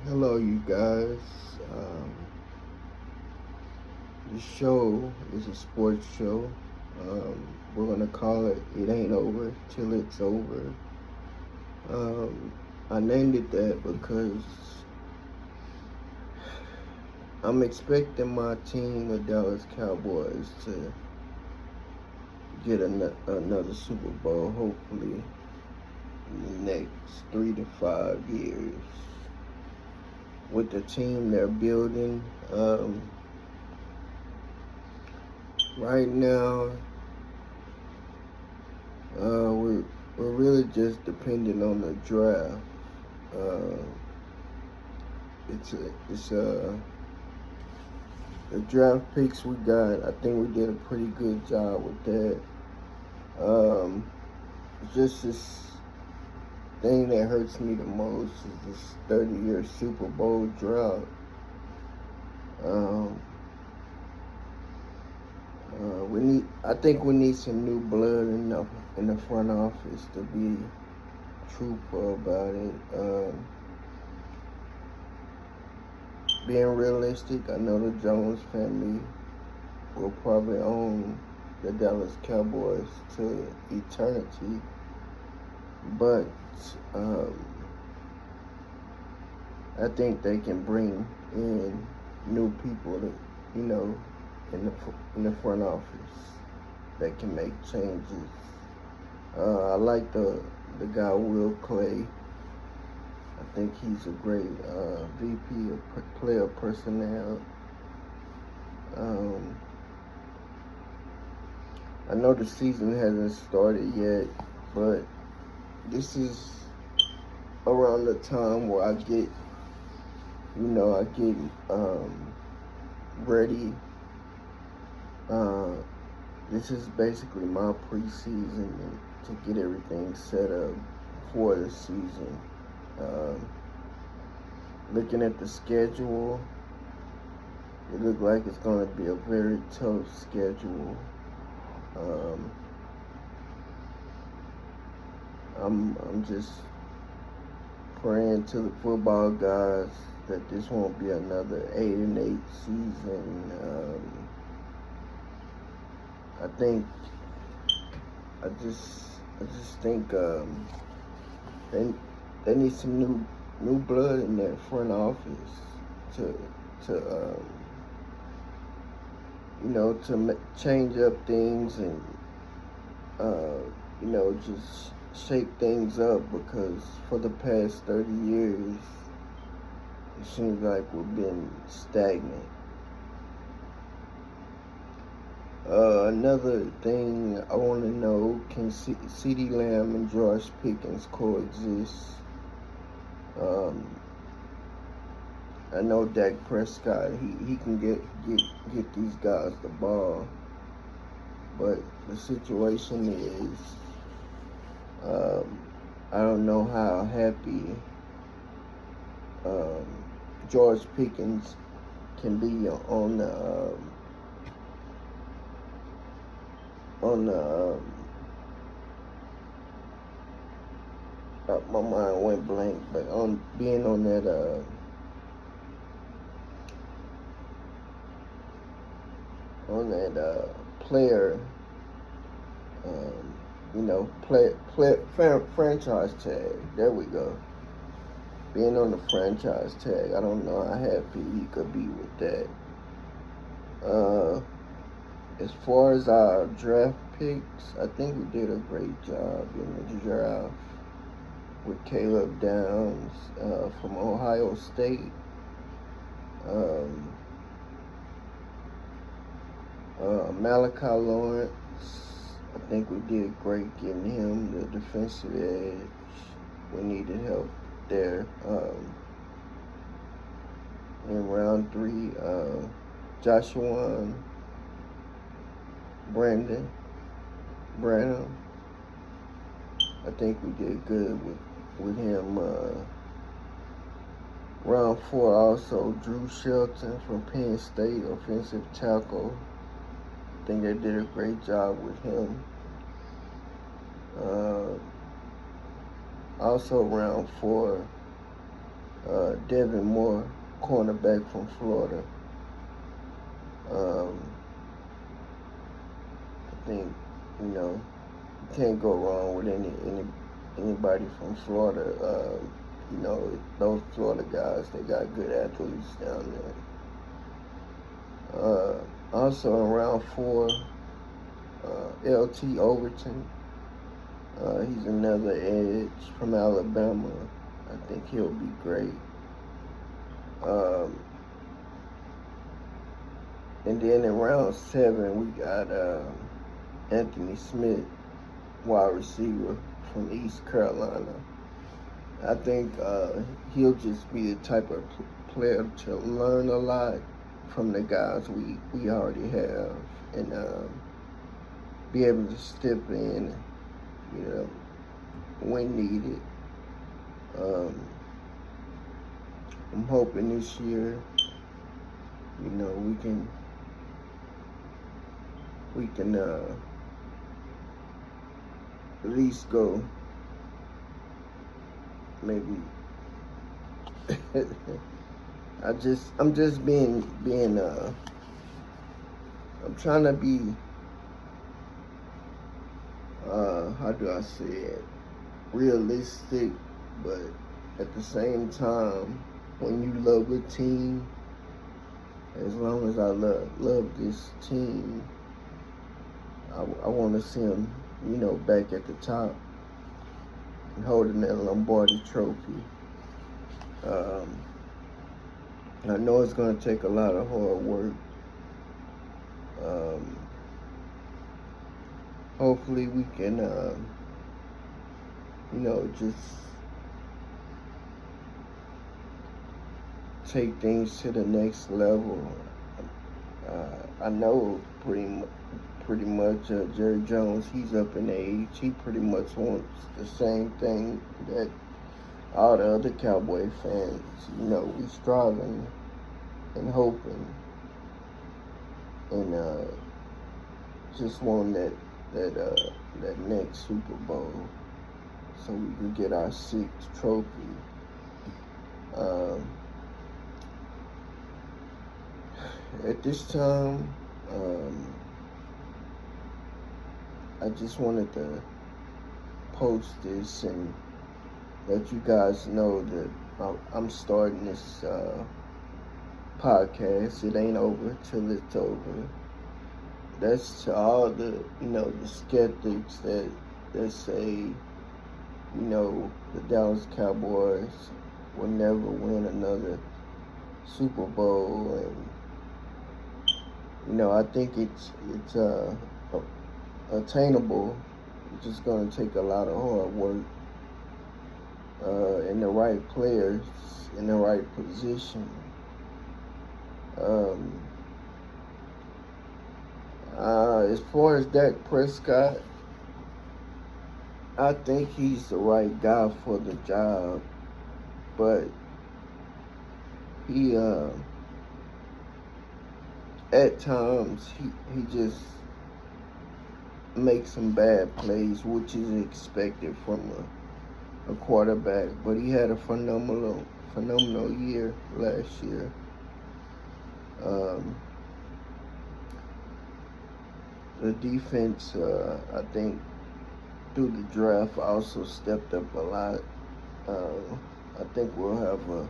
Hello, you guys. Um, this show is a sports show. We're gonna call it "It Ain't Over Till It's Over." Um, I named it that because I'm expecting my team, the Dallas Cowboys, to get another Super Bowl, hopefully in the next 3 to 5 years. With the team they're building, right now we're really just dependent on the draft. Uh, it's the draft picks we got. I think we did a pretty good job with that. Um, just this thing that hurts me the most is this 30-year Super Bowl drought. Um, I think we need some new blood in the front office to be truthful about it. Being realistic, I know the Jones family will probably own the Dallas Cowboys to eternity, but um, I think they can bring in new people to, you know, in the front office that can make changes. I like the guy Will Clay. I think he's a great VP of player personnel. Um, I know the season hasn't started yet, but this is around the time where I get ready. Uh, this is basically my preseason to get everything set up for the season. Um, Looking at the schedule, it looks like it's going to be a very tough schedule. Um, I'm just praying to the football guys that this won't be another 8-8 season. I think I just think they they need some new blood in that front office to change up things and just shake things up, because for the past 30 years it seems like we've been stagnant. Another thing I want to know, can CeeDee Lamb and George Pickens coexist? Um, I know Dak Prescott, he can get these guys the ball, but the situation is, I don't know how happy um, George Pickens can be on the my mind went blank, but on being on that player, um, franchise tag. There we go. Being on the franchise tag, I don't know how happy he could be with that. As far as our draft picks, I think we did a great job in the draft with Caleb Downs from Ohio State. Um, Malachi Lawrence, I think we did great getting him the defensive edge. We needed help there. In round 3, Joshua Brandon Branham, I think we did good with him. Round 4 also, Drew Shelton from Penn State, offensive tackle. I think they did a great job with him. Also round 4, Devin Moore, cornerback from Florida. I think, you can't go wrong with anybody from Florida. Those Florida guys, they got good athletes down there. Also in round 4, LT Overton. He's another edge from Alabama. I think he'll be great. And then in round 7, we got Anthony Smith, wide receiver from East Carolina. I think he'll just be the type of player to learn a lot from the guys we already have, and be able to step in, when needed. I'm hoping this year, we can at least go maybe. I'm just being I'm trying to be how do I say it, realistic, but at the same time, when you love a team, as long as I love this team, I want to see them, back at the top and holding that Lombardi trophy. I know it's going to take a lot of hard work. Hopefully we can, just take things to the next level. I know pretty much Jerry Jones, he's up in age. He pretty much wants the same thing that all the other Cowboy fans. We striving and hoping, and just want that next Super Bowl so we can get our 6th trophy. At this time, I just wanted to post this and let you guys know that I'm starting this podcast. It ain't over till it's over. That's to all the the skeptics that say the Dallas Cowboys will never win another Super Bowl, and I think it's attainable. It's just going to take a lot of hard work, and the right players in the right position. As far as Dak Prescott, I think he's the right guy for the job, but he at times he just makes some bad plays, which is expected from a quarterback. But he had a phenomenal year last year. The defense, I think, through the draft also stepped up a lot. I think we'll have a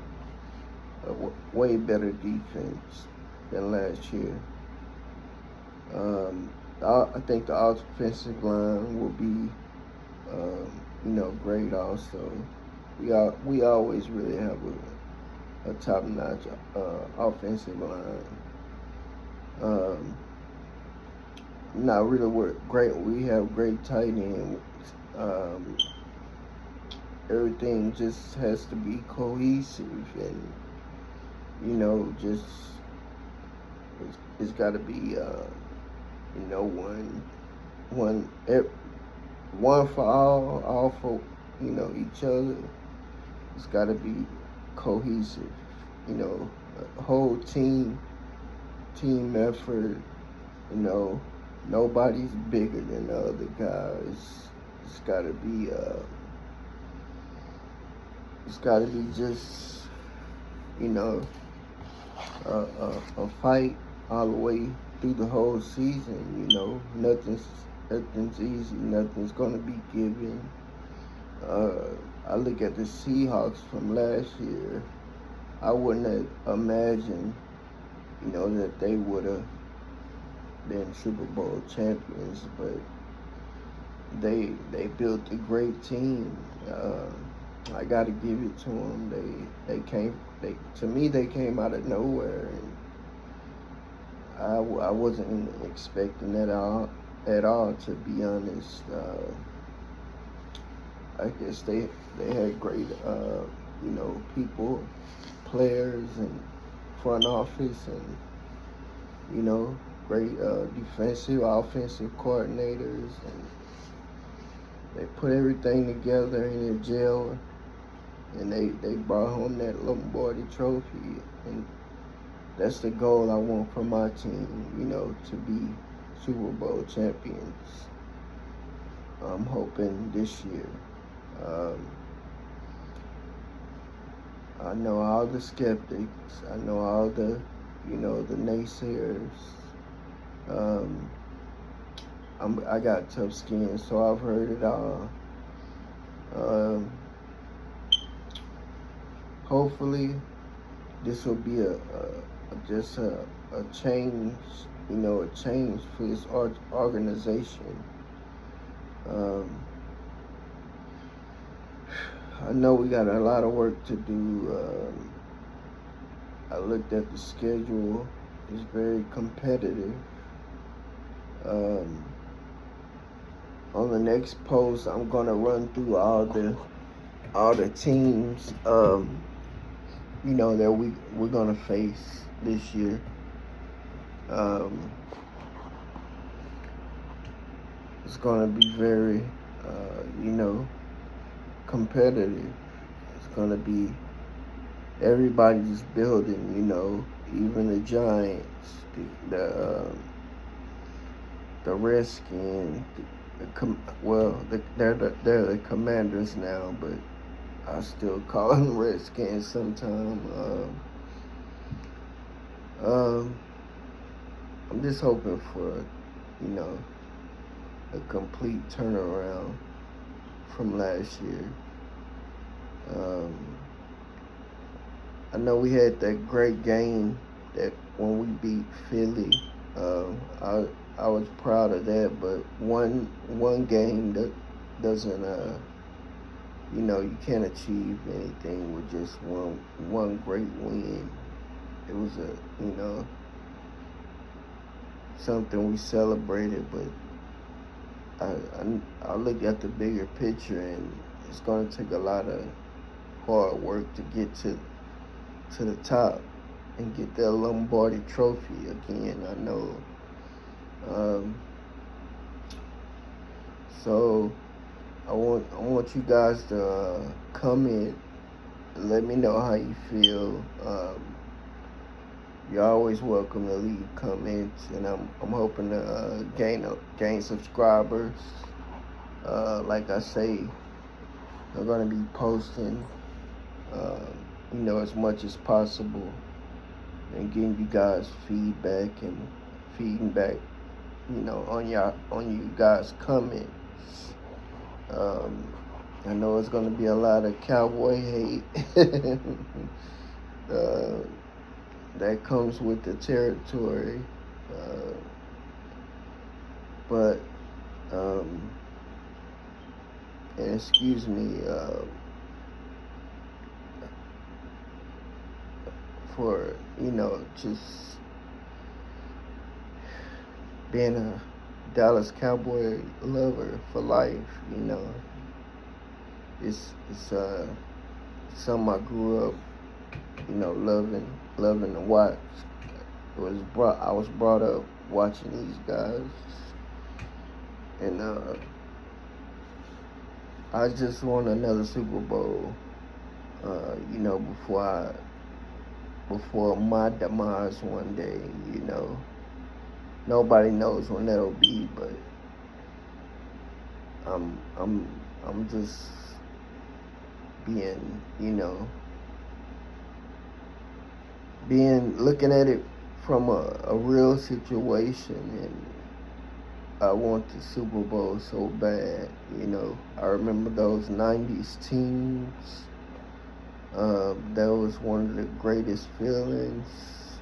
way better defense than last year. I think the offensive line will be, great also. We always really have a top-notch offensive line. Not really great. We have great tight ends. Everything just has to be cohesive, and just it's got to be one for all for each other. It's got to be cohesive. A whole team effort. Nobody's bigger than the other guys. It's got to be just you know, a fight all the way through the whole season. You know, nothing's easy. Nothing's gonna be given. I look at the Seahawks from last year. I wouldn't have imagined, you know, that they would have been Super Bowl champions, but they built a great team. I got to give it to them. They came out of nowhere, and I wasn't expecting that at all, to be honest. I guess they had great, you know, people, players, and front office, and you know, great defensive, offensive coordinators, and they put everything together in a jail, and they brought home that Lombardi trophy, and that's the goal I want for my team, you know, to be Super Bowl champions. I'm hoping this year. I know all the skeptics. I know all the, you know, the naysayers. I got tough skin, so I've heard it all. Hopefully, this will be just a change, you know, a change for this organization. I know we got a lot of work to do. I looked at the schedule; it's very competitive. On the next post, I'm gonna run through all the teams, you know, that we're gonna face this year. It's gonna be very, you know, competitive. It's gonna be everybody's building, you know, even the Giants, the Redskins. They're the Commanders now, but I still call them Redskins sometimes. I'm just hoping for, you know, a complete turnaround from last year. I know we had that great game that when we beat Philly. I was proud of that, but one game that doesn't, you know, you can't achieve anything with just one great win. It was you know, something we celebrated, but I look at the bigger picture, and it's going to take a lot of hard work to get to the top and get that Lombardi trophy again. I know. So I want you guys to comment. Let me know how you feel. You're always welcome to leave comments, and I'm hoping to gain subscribers. Like I say, I'm gonna be posting, you know, as much as possible, and getting you guys feedback and feeding back, you know, on you guys' comments. I know it's gonna be a lot of cowboy hate. That comes with the territory, but and excuse me for, you know, just being a Dallas Cowboy lover for life. You know, it's something I grew up, you know, loving to watch. I was brought up watching these guys, and I just want another Super Bowl, you know, before my demise one day. You know, nobody knows when that'll be, but I'm just being, you know, being looking at it from a real situation, and I want the Super Bowl so bad. I remember those '90s teams. That was one of the greatest feelings,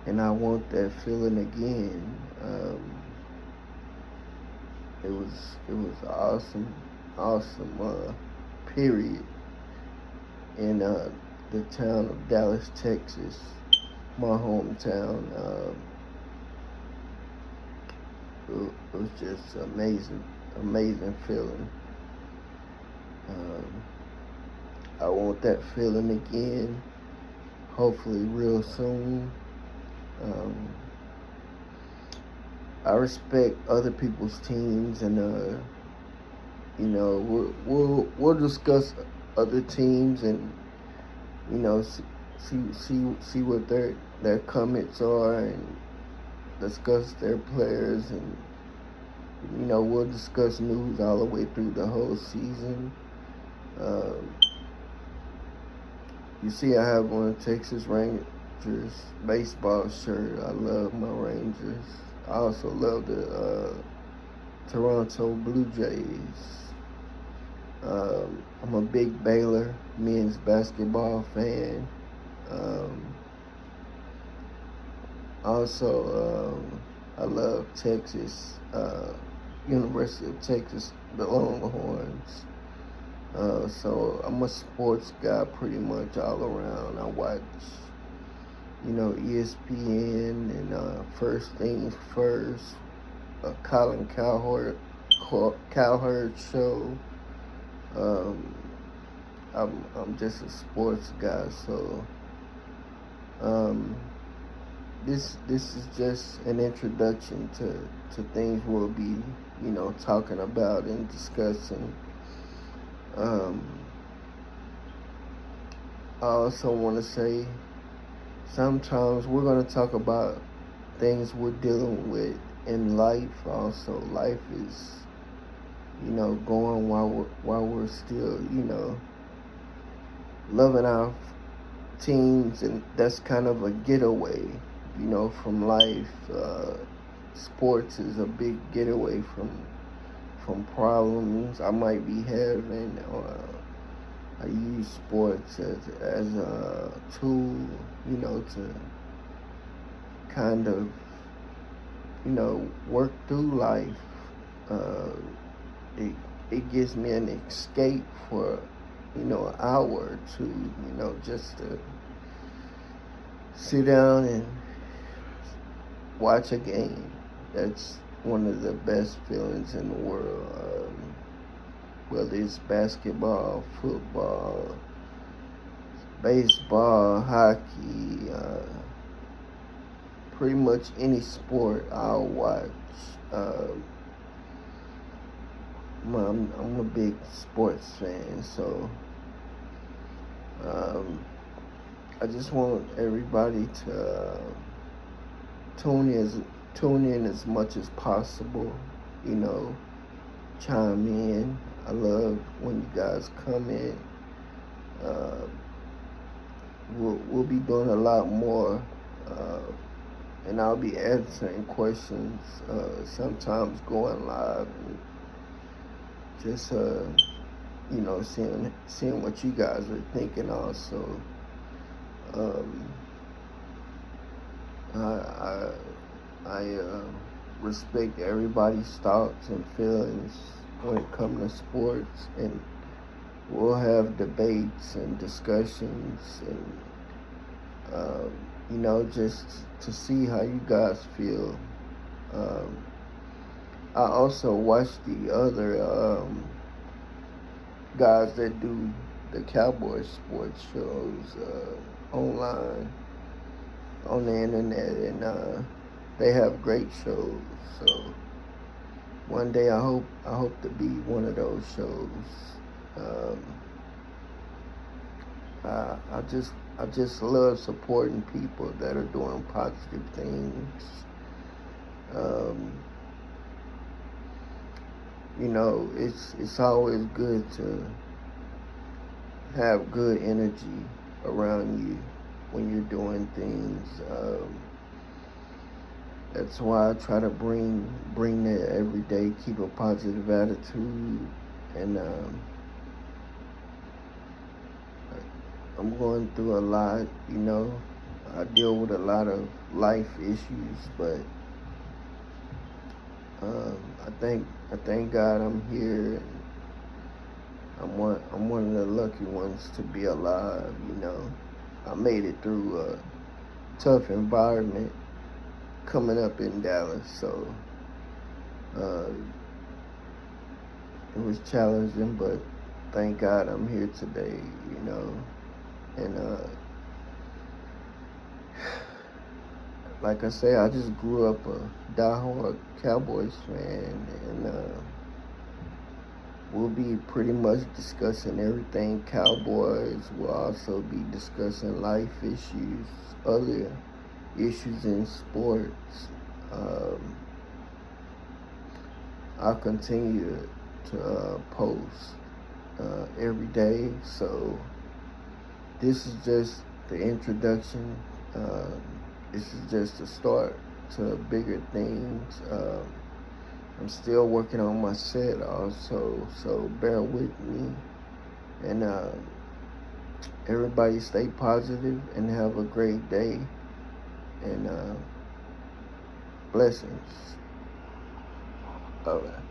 and I want that feeling again. It was awesome, awesome. Period. In the town of Dallas, Texas, my hometown. It was just amazing, amazing feeling. I want that feeling again, hopefully real soon. I respect other people's teams, and we'll discuss other teams, and see what their comments are, and discuss their players, and we'll discuss news all the way through the whole season. You see, I have on a Texas Rangers baseball shirt. I love my Rangers. I also love the Toronto Blue Jays. I'm a big Baylor men's basketball fan. Also, I love Texas, University of Texas, the Longhorns. So I'm a sports guy pretty much all around. I watch, ESPN and First Things First, Colin Cowherd show. I'm just a sports guy, so this is just an introduction to things we'll be talking about and discussing. I also want to say sometimes we're going to talk about things we're dealing with in life. Also, life is going while we're still loving our teams, and that's kind of a getaway from life. Sports is a big getaway from problems I might be having. I use sports as a tool, to kind of, work through life. It gives me an escape for, an hour or two, just to sit down and watch a game. That's one of the best feelings in the world. Whether it's basketball, football, baseball, hockey, pretty much any sport I'll watch. I'm a big sports fan, so I just want everybody to tune in as much as possible. Chime in. I love when you guys come in. We'll be doing a lot more, and I'll be answering questions. Sometimes going live, and just seeing what you guys are thinking. Also, I respect everybody's thoughts and feelings when it comes to sports, and we'll have debates and discussions, and just to see how you guys feel. I also watch the other guys that do the Cowboy sports shows online on the internet, and they have great shows. So one day I hope to be one of those shows. I just love supporting people that are doing positive things. It's always good to have good energy around you. when you're doing things. That's why I try to bring that every day, keep a positive attitude, and I'm going through a lot, you know. I deal with a lot of life issues, but I thank God I'm here. I'm one of the lucky ones to be alive, you know. I made it through a tough environment coming up in Dallas, so uh, it was challenging, but thank God I'm here today, you know. And like I say, I just grew up a diehard Cowboys fan, and we'll be pretty much discussing everything Cowboys. We'll also be discussing life issues, other issues in sports. Um, I'll continue to post every day. So this is just the introduction. This is just the start to bigger things. I'm still working on my set also, so bear with me. And everybody stay positive and have a great day. And blessings. All right.